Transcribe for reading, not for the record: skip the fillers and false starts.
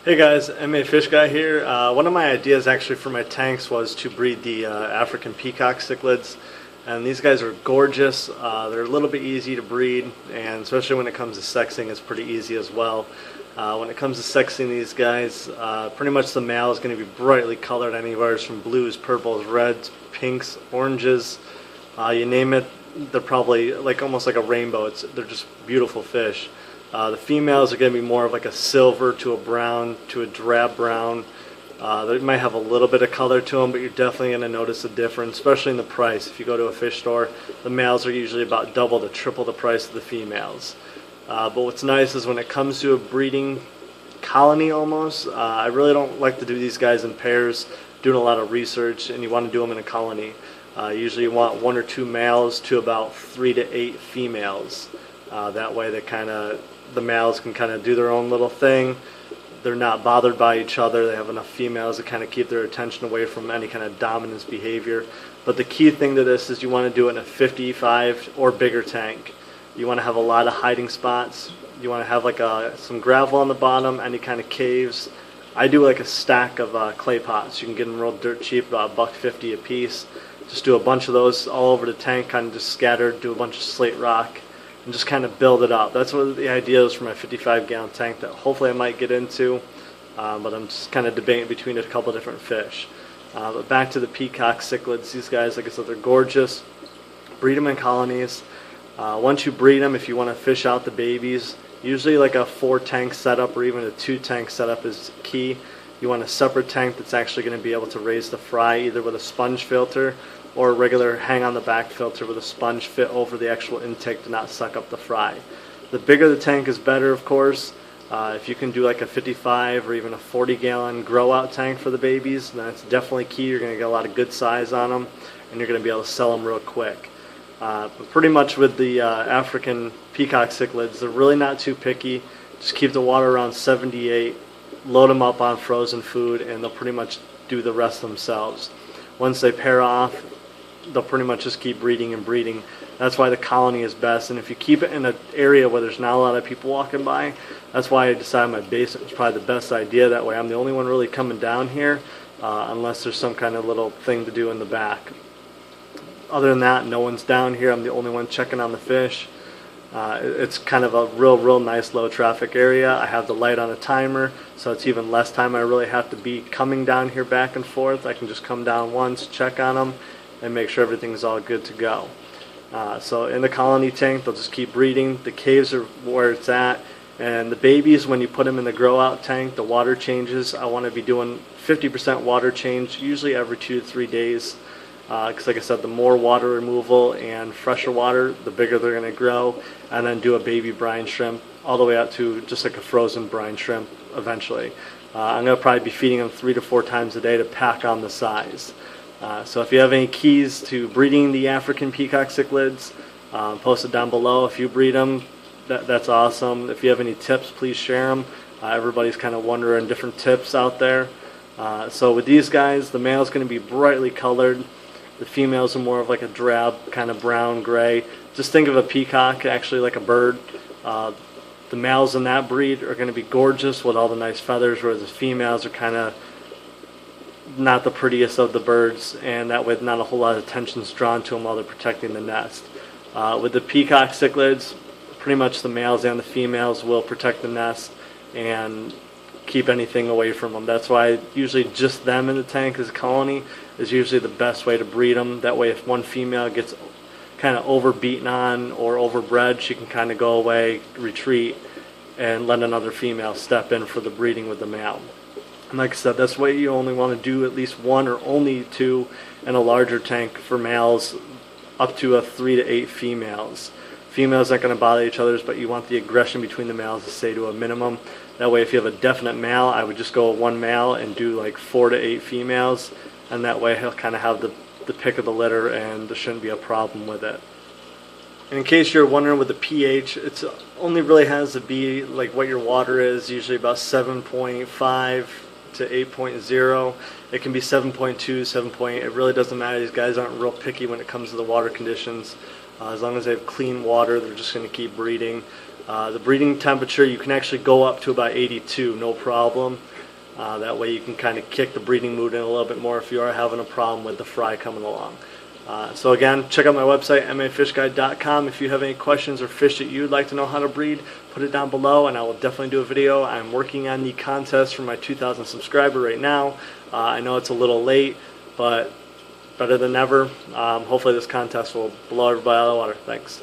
Hey guys, MA Fish Guy here. One of my ideas actually for my tanks was to breed the African Peacock Cichlids, and these guys are gorgeous. They're a little bit easy to breed, and especially when it comes to sexing, it's pretty easy as well. When it comes to sexing these guys, pretty much the male is going to be brightly colored, anywhere from blues, purples, reds, pinks, oranges, you name it. They're probably almost like a rainbow. They're just beautiful fish. The females are going to be more of like a silver to a brown to a drab brown. They might have a little bit of color to them, but you're definitely going to notice a difference, especially in the price. If you go to a fish store, the males are usually about double to triple the price of the females. But what's nice is when it comes to a breeding colony almost, I really don't like to do these guys in pairs, doing a lot of research, and you want to do them in a colony. Usually you want 1 or 2 males to about 3 to 8 females. That way the males can kind of do their own little thing. They're not bothered by each other. They have enough females to kind of keep their attention away from any kind of dominance behavior. But the key thing to this is you want to do it in a 55 or bigger tank. You want to have a lot of hiding spots. You want to have some gravel on the bottom, any kind of caves. I do like a stack of clay pots. You can get them real dirt cheap, about $1.50 a piece. Just do a bunch of those all over the tank, kind of just scattered, do a bunch of slate rock, and just kind of build it up. That's what the idea is for my 55-gallon tank that hopefully I might get into, but I'm just kind of debating between a couple different fish. But back to the peacock cichlids, these guys, like I said, they're gorgeous. Breed them in colonies. Once you breed them, if you want to fish out the babies, usually like a 4-tank setup or even a 2-tank setup is key. You want a separate tank that's actually going to be able to raise the fry either with a sponge filter or a regular hang on the back filter with a sponge fit over the actual intake to not suck up the fry. The bigger the tank is better, of course. If you can do like a 55 or even a 40-gallon grow out tank for the babies, then that's definitely key. You're going to get a lot of good size on them, and you're going to be able to sell them real quick. But pretty much with the African Peacock Cichlids, they're really not too picky. Just keep the water around 78, load them up on frozen food, and they'll pretty much do the rest themselves. Once they pair off, they'll pretty much just keep breeding and breeding. That's why the colony is best. And if you keep it in an area where there's not a lot of people walking by, that's why I decided my basement was probably the best idea. That way I'm the only one really coming down here, unless there's some kind of little thing to do in the back. Other than that, no one's down here. I'm the only one checking on the fish. It's kind of a real nice low traffic area. I have the light on a timer, so it's even less time I really have to be coming down here back and forth. I can just come down once, check on them, and make sure everything's all good to go. So in the colony tank, they'll just keep breeding. The caves are where it's at. And the babies, when you put them in the grow out tank, the water changes. I want to be doing 50% water change, usually every 2 to 3 days. Because like I said, the more water removal and fresher water, the bigger they're going to grow. And then do a baby brine shrimp all the way out to just like a frozen brine shrimp eventually. I'm going to probably be feeding them 3 to 4 times a day to pack on the size. So if you have any keys to breeding the African Peacock Cichlids, post it down below. If you breed them, that's awesome. If you have any tips, please share them. Everybody's kind of wondering different tips out there. So with these guys, the male's going to be brightly colored. The females are more of like a drab, kind of brown gray. Just think of a peacock, actually like a bird. The males in that breed are going to be gorgeous with all the nice feathers, whereas the females are kind of not the prettiest of the birds, and that way not a whole lot of attention is drawn to them while they're protecting the nest. With the peacock cichlids, pretty much the males and the females will protect the nest and keep anything away from them. That's why usually just them in the tank as a colony is usually the best way to breed them. That way if one female gets kind of overbeaten on or overbred, she can kind of go away, retreat, and let another female step in for the breeding with the male. And like I said, that's why you only want to do at least 1 or only 2 in a larger tank for males, up to a 3 to 8 females. Females aren't going to bother each other, but you want the aggression between the males to stay to a minimum. That way if you have a definite male, I would just go with 1 male and do like 4 to 8 females, and that way he'll kind of have the pick of the litter and there shouldn't be a problem with it. And in case you're wondering with the pH, it only really has to be like what your water is, usually about 7.5 to 8.0. It can be 7.2, 7.8. It really doesn't matter. These guys aren't real picky when it comes to the water conditions. As long as they have clean water, they're just going to keep breeding. The breeding temperature, you can actually go up to about 82, no problem. That way you can kind of kick the breeding mood in a little bit more if you are having a problem with the fry coming along. So again, check out my website, mafishguide.com. If you have any questions or fish that you'd like to know how to breed, put it down below and I will definitely do a video. I'm working on the contest for my 2,000 subscriber right now. I know it's a little late, but better than never. Hopefully this contest will blow everybody out of the water. Thanks.